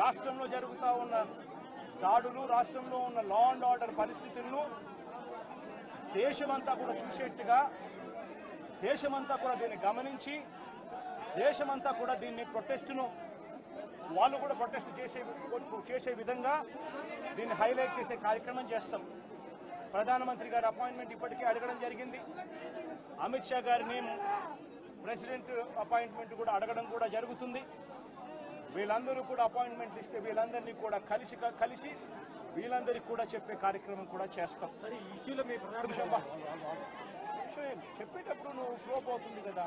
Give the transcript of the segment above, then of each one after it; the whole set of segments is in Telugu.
రాష్ట్రంలో జరుగుతూ ఉన్న దాడులు, రాష్ట్రంలో ఉన్న లా అండ్ ఆర్డర్ పరిస్థితులను దేశమంతా కూడా చూసేట్టుగా, దేశమంతా కూడా దీన్ని గమనించి, దేశమంతా కూడా దీన్ని ప్రొటెస్ట్ను వాళ్ళు కూడా ప్రొటెస్ట్ చేసే విధంగా దీన్ని హైలైట్ చేసే కార్యక్రమం చేస్తాం. ప్రధానమంత్రి గారి అపాయింట్మెంట్ ఇప్పటికే అడగడం జరిగింది. అమిత్ షా గారిని ప్రెసిడెంట్ అపాయింట్మెంట్ కూడా అడగడం కూడా జరుగుతుంది. వీళ్ళందరూ కూడా అపాయింట్మెంట్ ఇస్తే వీళ్ళందరినీ కూడా కలిసి వీళ్ళందరికీ కూడా చెప్పే కార్యక్రమం కూడా చేస్తాం. సరే, ఈ ఇష్యూలో మీ చెప్పేటప్పుడు నువ్వు ఫ్లో పోతుంది కదా.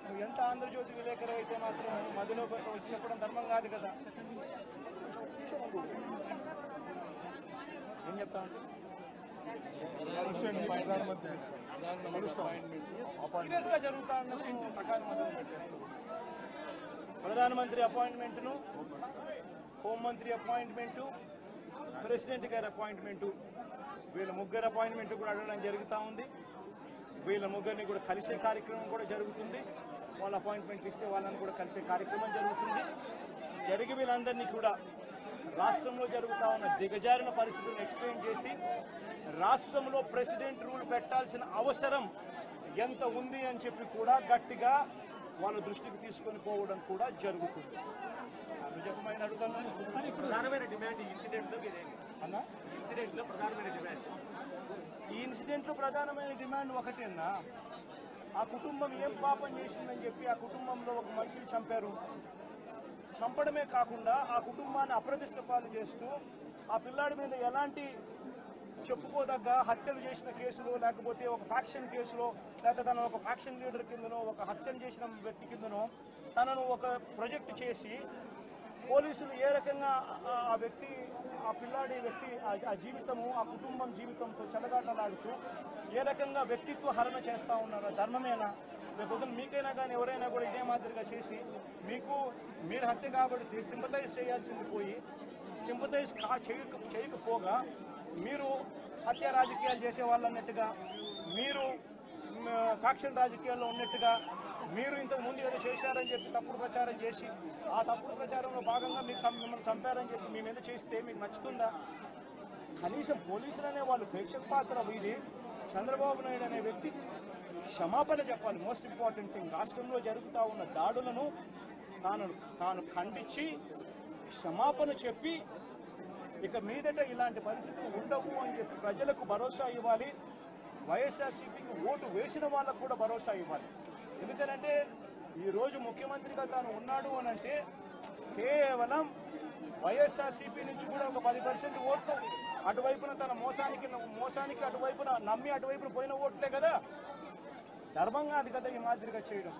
నువ్వు ఎంత ఆంధ్రజ్యోతి విలేకరు అయితే మాత్రం మధ్యలో వచ్చి చెప్పడం ధర్మం కాదు కదా. ఏం చెప్తా అంటే సీరియస్ గా జరుగుతా ఉన్నప్పుడు ప్రకారం ప్రధానమంత్రి అపాయింట్మెంట్ను, హోంమంత్రి అపాయింట్మెంటు, ప్రెసిడెంట్ గారి అపాయింట్మెంటు, వీళ్ళ ముగ్గురు అపాయింట్మెంట్ కూడా అడగడం జరుగుతూ ఉంది. వీళ్ళ ముగ్గురిని కూడా కలిసే కార్యక్రమం కూడా జరుగుతుంది. వాళ్ళ అపాయింట్మెంట్ ఇస్తే వాళ్ళని కూడా కలిసే కార్యక్రమం జరుగుతుంది. జరిగి వీళ్ళందరినీ కూడా రాష్ట్రంలో జరుగుతూ ఉన్న దిగజారిన పరిస్థితులను ఎక్స్ప్లెయిన్ చేసి రాష్ట్రంలో ప్రెసిడెంట్ రూల్ పెట్టాల్సిన అవసరం ఎంత ఉంది అని చెప్పి కూడా గట్టిగా వాళ్ళ దృష్టికి తీసుకొని పోవడం కూడా జరుగుతుంది. నిజమైన అడుగుతున్నాను. ప్రధానమైన డిమాండ్ ఈ ఇన్సిడెంట్లో అన్నా, ఇన్సిడెంట్లో ప్రధానమైన డిమాండ్ ఈ ఇన్సిడెంట్లో ప్రధానమైన డిమాండ్ ఒకటేనా, ఆ కుటుంబం ఏం పాపం చేసిందని చెప్పి ఆ కుటుంబంలో ఒక మనిషిని చంపారు. చంపడమే కాకుండా ఆ కుటుంబాన్ని అప్రతిష్ట పాలు చేస్తూ ఆ పిల్లాడి మీద ఎలాంటి చెప్పుకోదగ్గ హత్యలు చేసిన కేసులో, లేకపోతే ఒక ఫ్యాక్షన్ కేసులో, లేకపోతే తను ఒక ఫ్యాక్షన్ లీడర్ కిందనో, ఒక హత్యలు చేసిన వ్యక్తి కిందనో తనను ఒక ప్రొజెక్ట్ చేసి పోలీసులు ఏ రకంగా ఆ వ్యక్తి, ఆ పిల్లాడి వ్యక్తి ఆ జీవితము, ఆ కుటుంబం జీవితంతో చెలగాటలాడుతూ ఏ రకంగా వ్యక్తిత్వ హరణ చేస్తూ ఉన్నారో ధర్మమేనా? లేకపోతే మీకైనా కానీ ఎవరైనా కూడా ఇదే మాదిరిగా చేసి మీరు హత్య కాబట్టి సింపతైజ్ చేయాల్సింది పోయి సింపతైజ్ చేయకపోగా మీరు హత్య రాజకీయాలు చేసే వాళ్ళు అన్నట్టుగా, మీరు ఫ్యాక్షన్ రాజకీయాల్లో ఉన్నట్టుగా, మీరు ఇంతకు ముందు ఏదో చేశారని చెప్పి తప్పుడు ప్రచారం చేసి ఆ తప్పుడు ప్రచారంలో భాగంగా మిమ్మల్ని చంపారని చెప్పి మీ మీద చేస్తే మీకు నచ్చుతుందా? కనీసం పోలీసులు అనే వాళ్ళు ప్రేక్షక పాత్ర వీడి చంద్రబాబు నాయుడు అనే వ్యక్తి క్షమాపణ చెప్పాలి. మోస్ట్ ఇంపార్టెంట్ థింగ్, రాష్ట్రంలో జరుగుతూ ఉన్న దాడులను తాను ఖండించి క్షమాపణ చెప్పి ఇక మీదట ఇలాంటి పరిస్థితులు ఉండవు అని చెప్పి ప్రజలకు భరోసా ఇవ్వాలి. వైఎస్ఆర్సీపీకి ఓటు వేసిన వాళ్ళకు కూడా భరోసా ఇవ్వాలి. ఎందుకంటే ఈరోజు ముఖ్యమంత్రిగా తాను ఉన్నాడు అని అంటే కేవలం వైఎస్ఆర్సీపీ నుంచి కూడా ఒక 10% ఓట్లు అటువైపున తన మోసానికి అటువైపున నమ్మి అటువైపున పోయిన ఓట్లే కదా. ధర్మంగా అది కదా ఈ మాదిరిగా చేయడం.